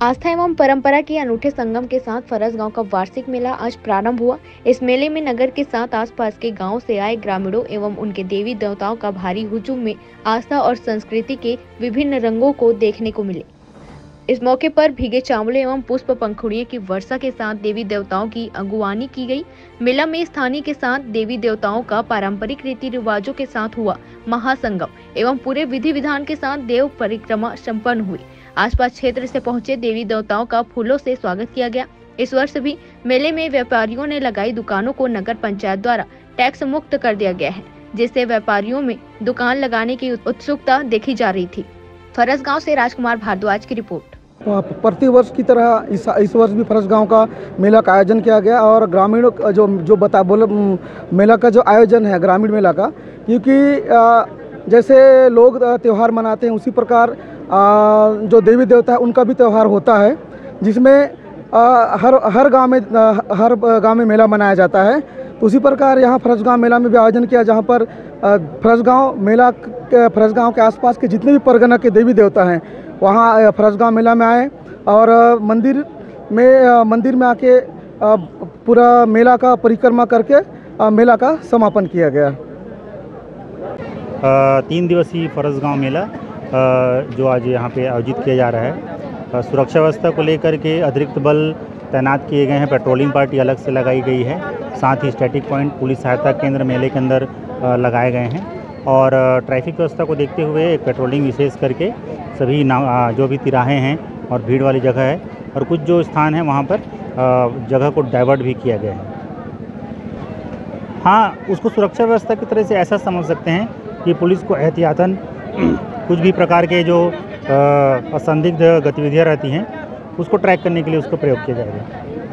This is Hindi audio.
आस्था एवं परंपरा के अनूठे संगम के साथ फरसगांव का वार्षिक मेला आज प्रारंभ हुआ। इस मेले में नगर के साथ आसपास के गांवों से आए ग्रामीणों एवं उनके देवी देवताओं का भारी हुजूम में आस्था और संस्कृति के विभिन्न रंगों को देखने को मिले। इस मौके पर भीगे चावल एवं पुष्प पंखुड़ियों की वर्षा के साथ देवी देवताओं की अगुवानी की गई। मेला में स्थानीय के साथ देवी देवताओं का पारंपरिक रीति रिवाजों के साथ हुआ महासंगम एवं पूरे विधि विधान के साथ देव परिक्रमा संपन्न हुई। आसपास क्षेत्र से पहुंचे देवी देवताओं का फूलों से स्वागत किया गया। इस वर्ष भी मेले में व्यापारियों ने लगाई दुकानों को नगर पंचायत द्वारा टैक्स मुक्त कर दिया गया है, जिससे व्यापारियों में दुकान लगाने की उत्सुकता देखी जा रही थी। फरसगांव से राजकुमार भारद्वाज की रिपोर्ट। प्रति वर्ष की तरह इस वर्ष भी फरसगांव का मेला का आयोजन किया गया और ग्रामीणों मेला का जो आयोजन है ग्रामीण मेला का, क्योंकि जैसे लोग त्यौहार मनाते हैं उसी प्रकार जो देवी देवता है उनका भी त्यौहार होता है, जिसमें हर गांव में मेला मनाया जाता है। तो उसी प्रकार यहाँ फरसगांव मेला में भी आयोजन किया, जहाँ पर फरसगांव के आसपास के जितने भी परगना के देवी देवता हैं वहाँ फरसगांव मेला में आए और मंदिर में आके पूरा मेला का परिक्रमा करके मेला का समापन किया गया। 3 दिवसीय फरसगांव मेला जो आज यहाँ पे आयोजित किया जा रहा है, सुरक्षा व्यवस्था को लेकर के अतिरिक्त बल तैनात किए गए हैं। पेट्रोलिंग पार्टी अलग से लगाई गई है, साथ ही स्टैटिक पॉइंट पुलिस सहायता केंद्र मेले के अंदर लगाए गए हैं और ट्रैफिक व्यवस्था को देखते हुए एक पेट्रोलिंग विशेष करके सभी जो भी तिराहे हैं और भीड़ वाली जगह है और कुछ जो स्थान है वहाँ पर जगह को डाइवर्ट भी किया गया है। हाँ, उसको सुरक्षा व्यवस्था की तरह से ऐसा समझ सकते हैं कि पुलिस को एहतियातन कुछ भी प्रकार के जो असंदिग्ध गतिविधियाँ रहती हैं उसको ट्रैक करने के लिए उसका प्रयोग किया जाएगा।